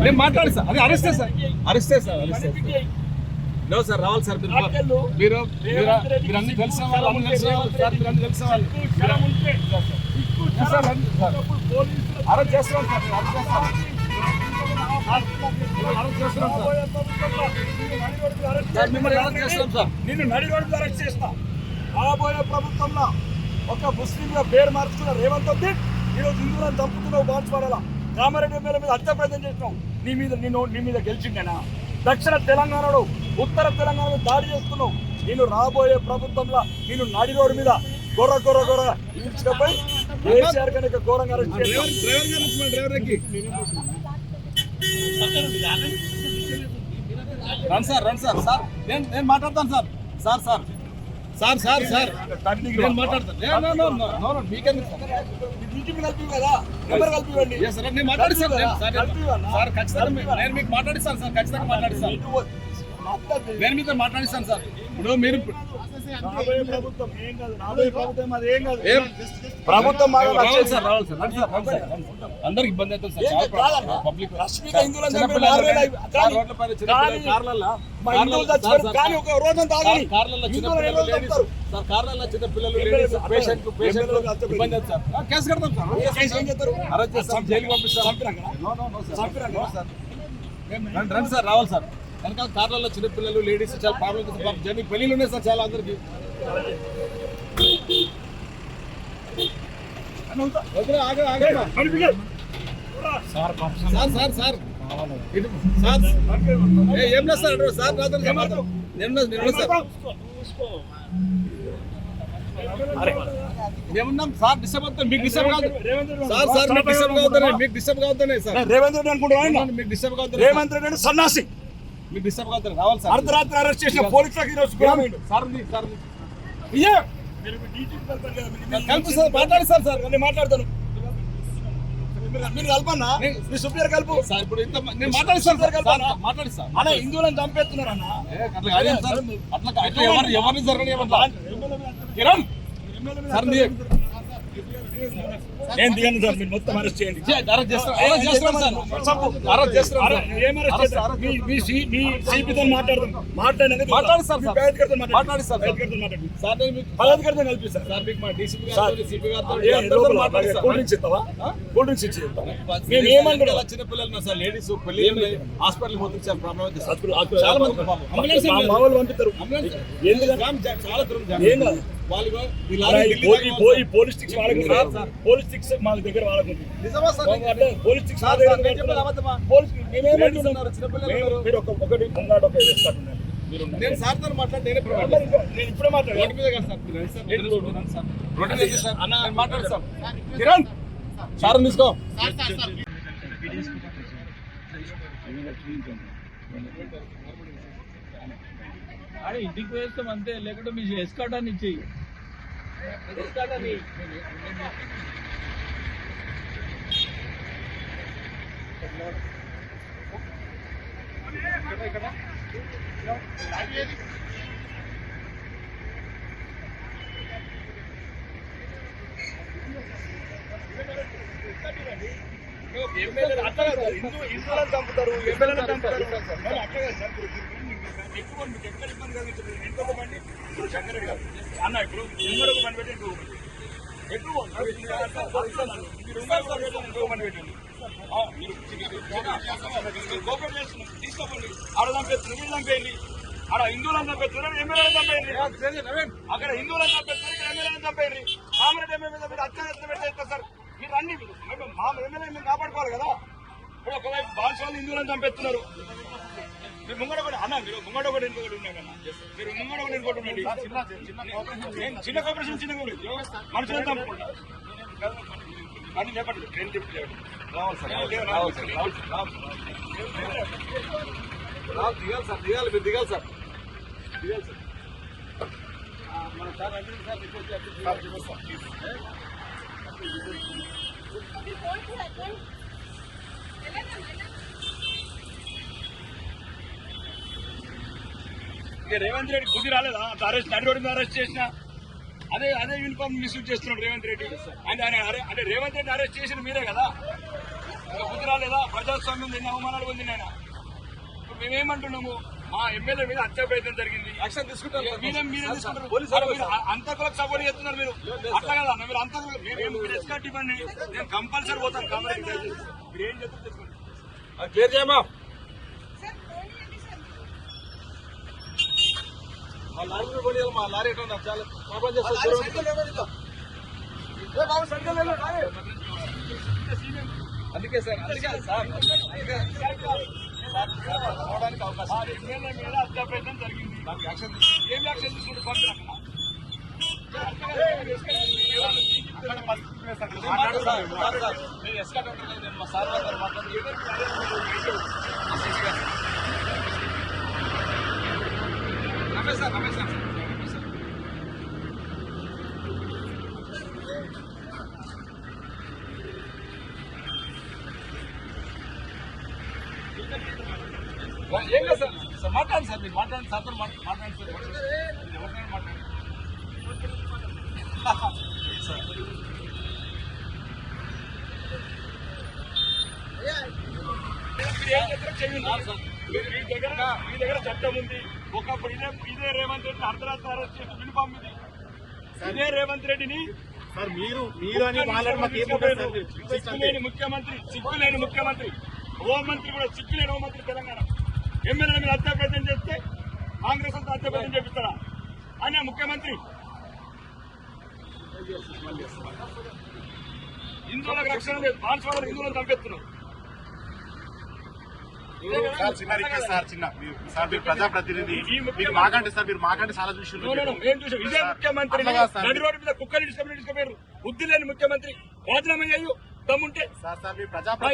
నేను మాట్లాడు సార్. అది అరెస్టే సార్. నో సార్, రావాలి సార్. మీరు అన్ని తెలిసిన వాళ్ళు సార్. మీరు అన్ని తెలిసిన వాళ్ళు అరెస్ట్ చేస్తున్నాం సార్. నిన్ను నడి రోడ్డు అరెస్ట్ చేస్తా. రాబోయే ప్రభుత్వంలో ఒక ముస్లింగా పేరు మార్చుకున్న రేవంత్ రెడ్డి ఈరోజు హిందువులను చంపుతున్నావు. బాన్స్వాడలో కామారెడ్డి ఎమ్మెల్యే మీద హత్య ప్రయత్నం చేసినావు. నీ మీద గెలిచిండేనా? దక్షిణ తెలంగాణలో ఉత్తర తెలంగాణలో దాడి చేస్తున్నావు. నేను రాబోయే ప్రభుత్వంలో నేను నడి రోడ్డు మీద గొర్ర ఈడ్చుకపోయి కేసీఆర్ కనుక ఘోరంగా అరెస్ట్ చేస్తాను. రండి సార్. నేను మాట్లాడతాను సార్. నేను మాట్లాడతాను. మీకెందుకు సార్? ఖచ్చితంగా నేను మీకు మాట్లాడిస్తాను సార్. ఖచ్చితంగా మాట్లాడిస్తాను. నేను మీతో మాట్లాడిస్తాను సార్. ఇప్పుడు మీరు ప్రభుత్వం అందరికి ఇబ్బంది అవుతుంది సార్. పబ్లిక్ కార్లలో చిన్న పిల్లలు పేషెంట్ ఇబ్బంది అవుతుంది సార్. కేసు కడతాం సార్. అరెస్ట్ చేస్తాం, జైలుకి పంపిస్తాం. రండి సార్, రావాలి సార్. కనుక కార్లలో చిన్నపిల్లలు లేడీస్ చాలా ప్రాబ్లమ్. జర్నీ పెళ్ళిళ్ళు ఉన్నాయి సార్ చాలా అందరికి. ఏం లేదు సార్. మేమున్నాం సార్. డిస్టర్బ్ అవుతాను. మీకు డిస్టర్బ్ కాదు సార్. మీకు డిస్టర్బ్ కావుతానే సార్. రేవంత్ రెడ్డి అనుకుంటున్నాను. మీకు డిస్టర్బ్ కావుతారు. రేవంత్ రెడ్డి సన్నాసి. మీకు డిస్టర్బ్ కావుతారు. రావాలి సార్. అర్ధరాత్రి అరెస్ట్ చేసిన పోలీసులకు ఈరోజు కలుపు సార్. మాట్లాడి సార్. నేను మాట్లాడతాను. మీరు కలపన్నా? మీ సుప్రీర్ కలుపు సార్. ఇప్పుడు నేను మాట్లాడిస్తాను. మాట్లాడిస్తాను. అలా హిందువులను చంపేస్తున్నారు అన్న. అట్లా ఎవరిని జరగని కిరణ్ సార్. నేను దిగను సార్. మీరు మొత్తం అరెస్ట్ చేయండి. మీ సిపితో మాట్లాడదాం. చిన్నపిల్లలు సార్, లేడీస్ పెళ్లి హాస్పిటల్ పోతుంది సార్. ప్రాబ్లం చాలా మంది పంపిస్తారు. చాలా దూరం పోలీస్ స్టిక్స్ మా దగ్గర వాళ్ళకుంది. ఒకటి ముంగాడు ఒక నేను సార్తో మాట్లాడి నేను ఇప్పుడే మాట్లాడతాను. కిరణ్ సార్ తీసుకో. అరే ఇంటికి వేస్తాం అంతే, లేకుంటే మీ ఎస్కాటాన్ని ఇచ్చేయి. హిందువులను చంపుతారు, ఎమ్మెల్యేలను చంపుతారు. ఎక్కువ మీకు ఎక్కడ ఇబ్బంది కలిగించదు. ఇంకొక బండి ఇప్పుడు శంకరెడ్డి గారు అన్న, ఇప్పుడు ఇంకొక బండి పెట్టి ఇంకొక బండి ఎక్కువ ఇంకొక బండి పెట్టండి. కోపం చేస్తున్నారు, తీసుకోండి. ఆడ చంపేస్తున్నారు, వీళ్ళు చంపేయండి. ఆడ హిందువులను చంపేస్తున్నారు, ఎమ్మెల్యేలను చంపేయండి. అక్కడ హిందువులను చంపేస్తున్నారు, ఎమ్మెల్యేలను చంపేయండి. కామారెడ్డి ఎమ్మెల్యే మీద అత్యాచారం పెట్టేస్తారు సార్. మీరు అన్ని మా ఎమ్మెల్యే మేము కాపాడుకోవాలి కదా. ఇప్పుడు ఒకవైపు బాన్స్వాళ్ళు హిందువులను చంపేస్తున్నారు. మీరు ముంగడ కూడా అన్న, మీరు ముంగడ కూడా ఇంకొకటి ఉన్నాయి కదా. మీరు ముంగడ కూడా ఇంకోటి ఉండండి. చిన్న కోఆపరేషన్ చిన్న మనుషులను చంపుకుంటా అని చెప్పండి. ట్రైన్ చెప్పి దిగాలి మీరు దిగాలి సార్. మన సార్ అంటే సార్ రేవంత్ రెడ్డి బుద్ధి రాలేదా? అరెస్ట్ నడిరోడ్డు అరెస్ట్ చేసిన అదే యూనిఫామ్ మిస్యూజ్ చేస్తున్నాడు రేవంత్ రెడ్డి. అంటే రేవంత్ రెడ్డి అరెస్ట్ చేసిన మీరే కదా. ఇంకా బుద్ధి రాలేదా? ప్రజాస్వామ్యం ఎన్ని అవమానాలు పొందిన ఆయన. ఇప్పుడు మేమేమంటున్నాము, మా ఎమ్మెల్యే మీద హత్య ప్రయత్నం జరిగింది, యాక్షన్ తీసుకుంటాం. మీరే తీసుకుంటారు. అంతకులకు సపోర్ట్ చేస్తున్నారు మీరు. అట్లా కదా మీరు అంతకులు మీరు ఎస్కాట్ ఇవ్వండి, నేను కంపల్సరీ పోతాను. కాబట్టి మీరు ఏం చెప్తారు తెలుసుకోండి. క్లియర్ చేయమా. మా లారీ కూడా మా లారీ ఎట్లా ఉన్నారు? చాలా ప్రాబ్లం చేస్తారు. అందుకే సార్ పోవడానికి అవకాశం. ఎమ్మెల్యే మీద హత్య ప్రయత్నం జరిగింది, దానికి యాక్షన్ ఏం యాక్షన్ తీసుకుంటే పంపిణీ నేను ఎస్కాట్ ఉంటాను. నేను మా సార్ గారు మాట్లాడి రమేష్ సార్ ఏం లేదు సార్ మాట్లాడండి సార్. మీరు మాట్లాడండి సార్తో మాట్లాడండి సార్. ఎవరికైనా మాట్లాడండి సార్. మీ దగ్గర చట్టం ఉంది. ఒకప్పుడు ఇదే రేవంత్ రెడ్డి అర్ధరాత్రి అరెస్ట్ చేసి యూనిఫామ్ మీద ఇదే రేవంత్ రెడ్డిని సార్ మీరు అని సిగ్గులేని ముఖ్యమంత్రి హోంమంత్రి కూడా సిగ్గులేని హోంమంత్రి తెలంగాణ ఎమ్మెల్యేల మీద హత్య ప్రయత్నం చేస్తే కాంగ్రెస్ అంతా హత్య ప్రయత్నం చేపిస్తారా ఆయన ముఖ్యమంత్రి? హిందువులకు రక్షణ లేదు, బాన్స్వాడలు హిందువులను చంపేస్తున్నారు. ప్రజాప్రతినిధి మాకంటే సార్ మీరు మాకంటే చాలా చూసారు. మేము చూసాం ఇదే ముఖ్యమంత్రి నడి రోడ్డు మీద కుక్కలు తీసుకుపోయారు. బుద్ధి లేని ముఖ్యమంత్రి రాజీనామా చేయు దమ్ముంటే.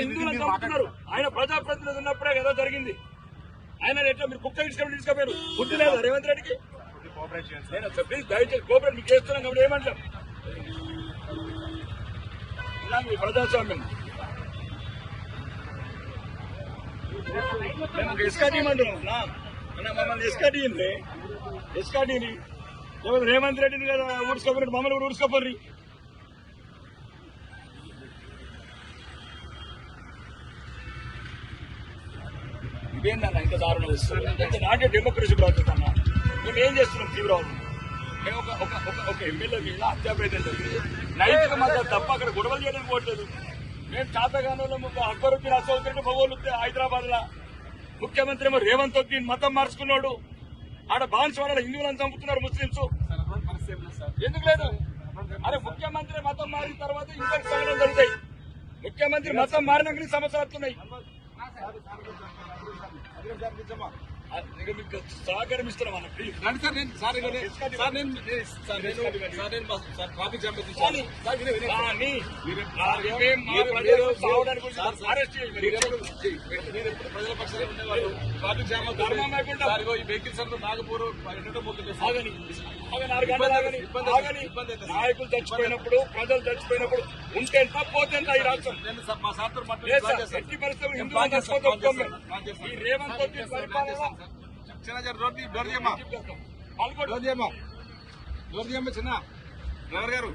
హిందువులను చంపుతున్నారు. ఆయన ప్రజాప్రతినిధి ఉన్నప్పుడే కదా జరిగింది. ఆయన ఎట్లా మీరు కుక్కలు తీసుకుపోయారు? బుద్ధి లేదు రేవంత్ రెడ్డికి. ప్లీజ్ దయచేసి కోఆపరేట్ మీకు చేస్తున్నాం కాబట్టి ఏమంటాం. ఇలా మీ ప్రజాస్వామ్యం మేము ఎస్కాట్ ఇవ్వమంటున్నాం. మమ్మల్ని ఎస్కాట్ ఇవ్వండి. ఎస్కాట్ని రేవంత్ రెడ్డిని కదా ఊడ్చుకోపోయి మమ్మల్ని కూడా ఊడ్చుకోపోర్రి. ఇదేందన్నా ఇంత దారుణం వస్తుంది? అంటే నాకే డెమోక్రసీ బ్రాతున్నా. మేము ఏం చేస్తున్నాం? తీవ్రవాదం. మేము ఒక ఎమ్మెల్యే మీద హత్యా ప్రయత్నం జరిగింది. నైతిక మద్దతు తప్ప అక్కడ గొడవలు చేయడానికి పోవట్లేదు. మేము చాతగానంలో అక్బరుద్దీన్ అసౌద్దీన్ మగోళ్ళు హైదరాబాద్ లా ముఖ్యమంత్రి ఏమో రేవంత్ ఉద్దీన్ మతం మార్చుకున్నాడు. ఆడ బాన్స్వాడలో హిందువులను చంపుతున్నారు ముస్లింస్. ఎందుకు లేదు? అరే ముఖ్యమంత్రి మతం మారిన తర్వాత ఇంకా సంఘటనలు జరుగుతాయి. ముఖ్యమంత్రి మతం మారినాక సమస్యలు వస్తున్నాయి. మీకు సహకరిస్తున్నాం అన్న ప్లీజ్. ట్రాఫిక్ జామ్ ప్రజల పక్షాలు ఉండేవాళ్ళు. ట్రాఫిక్ జామ్ ఈ వెహికల్స్ అంతా నాగపూర్ నాయకులు చచ్చిపోయినప్పుడు ప్రజలు చచ్చిపోయినప్పుడు ఉంటే పోతే ఈ రాష్ట్రం మా సార్తో ఎట్టి పరిస్థితులు హిందువులు చచ్చిపోతే ఈ రేవంత్ రెడ్డి పరిపాలన చిన్న డ్రైవర్ గారు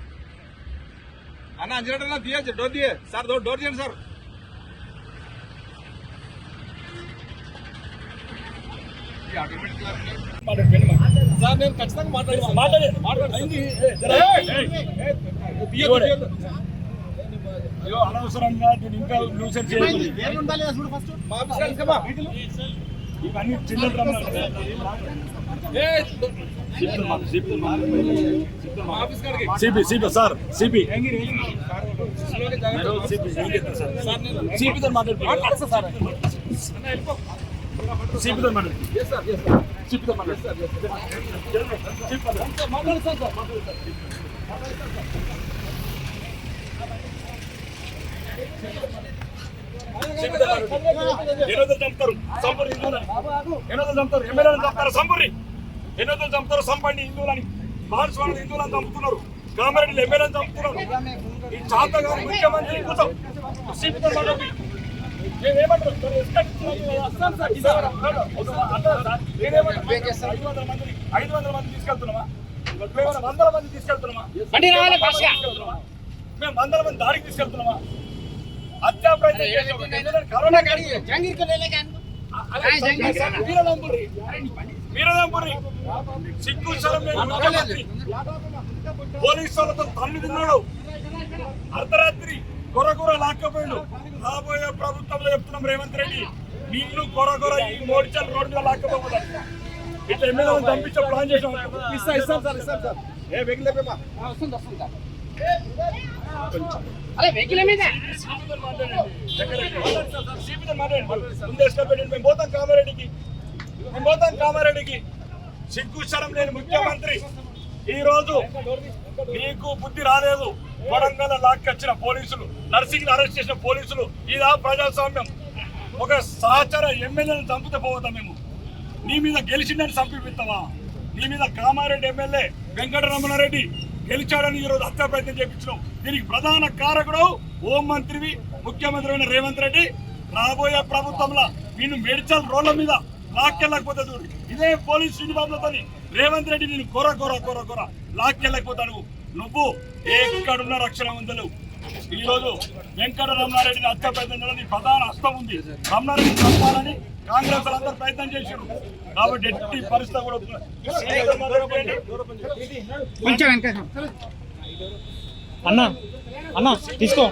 అన్న అంజనట తీయచ్చు. డోర్ తీయ సార్. డోర్ తీయండి సార్. సార్ నేను ఖచ్చితంగా అనవసరంగా నేను ఇంకా న్యూసెన్స్ చేయలేదు. ఇవన్నీ చిన్న సిపి సార్ సిపి సిపితో మాట్లాడుతున్నారు సార్. సిపితో ఎన్నోదలు చంపుతారు సంపూర్ణ హిందువులని. ఎన్నోదలు చంపుతారు ఎమ్మెల్యేలను చంపుతారు సంపూర్ణి. ఎన్నోదలు చంపుతారు సంపండి హిందువులని. బాన్స్వాడలు హిందువులను చంపుతున్నారు. కామారెడ్డిలో ఎమ్మెల్యేలను చంపుతున్నారు. ఈ చాతగా ముఖ్యమంత్రి కోసం సిపితో మాట్లాడి మేమేమంటారు 500 మంది తీసుకెళ్తున్నామా? 100 మంది తీసుకెళ్తున్నామా? మేము 100 మంది దాడికి తీసుకెళ్తున్నామా? హత్యా ప్రయత్నం చేశావు. ఎందుకంటే కరోనా వీరదంపురి సిగ్గు శరం లేని ముఖ్యమంత్రి పోలీసు వాళ్ళతో తల్లి తిన్నాడు. అర్ధరాత్రి కొరకొర లాక్కపోయాడు. రాబోయే ప్రభుత్వంలో చెప్తున్నాం రేవంత్ రెడ్డి, నిన్ను కొరకొర ఈ మోడిచల్ రోడ్డు మీద లాక్కపోతాడు. ఇట్లా ఎమ్మెల్యేలను పంపించే ప్లాన్ చేసాం. ఇస్తాం సార్. ఏ వెహికల్ మేము పోతాం కామారెడ్డికి. సిగ్గు శరం లేని ముఖ్యమంత్రి ఈ రోజు నీకు బుద్ధి రాలేదు. వరంగల్ లాక్కొచ్చిన పోలీసులు, నర్సింగ్ అరెస్ట్ చేసిన పోలీసులు, ఇదా ప్రజాస్వామ్యం? ఒక సహచర ఎమ్మెల్యేలను చంపితే పోవద్దాం మేము? నీ మీద గెలిచిందని చంపిస్తావా? నీ మీద కామారెడ్డి ఎమ్మెల్యే వెంకటరమణారెడ్డి గెలిచాడని ఈ రోజు హత్యా ప్రయత్నం చేయించినావు. దీనికి ప్రధాన కారకుడు హోం మంత్రివి, ముఖ్యమంత్రి అయిన రేవంత్ రెడ్డి. రాబోయే ప్రభుత్వంలో నేను మెడికల్ రోడ్ల మీద లాక్కెళ్ళకపోతే చూడు, ఇదే పోలీస్ యూనిఫామ్లతో రేవంత్ రెడ్డి నేను కొర లాక్కెళ్ళకపోతాడు. నువ్వు ఎక్కడున్న రక్షణ ఉందలు. ఈ రోజు వెంకటరమణారెడ్డిని హత్య ప్రయత్నం చేయడానికి ప్రధాన హస్తం ఉంది. రమణారెడ్డి చంపాలని కాంగ్రెస్ అందరూ ప్రయత్నం చేశారు. కాబట్టి ఎట్టి పరిస్థితి కూడా అన్నా తీసుకో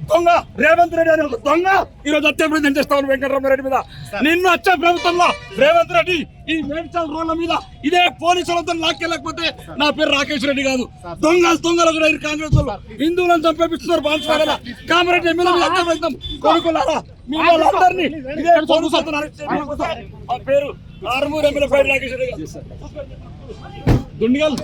దొంగ రేవంత్ రెడ్డి అని ఒక దొంగ ఈ రోజు హత్య ప్రయత్నం చేస్తాను వెంకటరమణారెడ్డి మీద. నిన్ను వచ్చే ప్రభుత్వంలో రేవంత్ రెడ్డి ఈ మేడ్చల్ రోడ్ల మీద ఇదే పోలీసులతో లాక్కెళ్ళకపోతే నా పేరు రాకేష్ రెడ్డి కాదు. దొంగలు కూడా కాంగ్రెస్ వాళ్ళు హిందువులను చంపేపిస్తున్నారు. బాన్స్వాడల కామారెడ్డి ఎమ్మెల్యే మీద హత్య ప్రయత్నం కొడుకులారా మీ వాళ్ళందరినీ ఇదే పోలీసులతో అరెస్ట్ చేయడం కోసం ఆ పేరు ఆర్మూర్ ఎమ్మెల్యే పైన రాకేష్ రెడ్డి గారు. దుండిగల్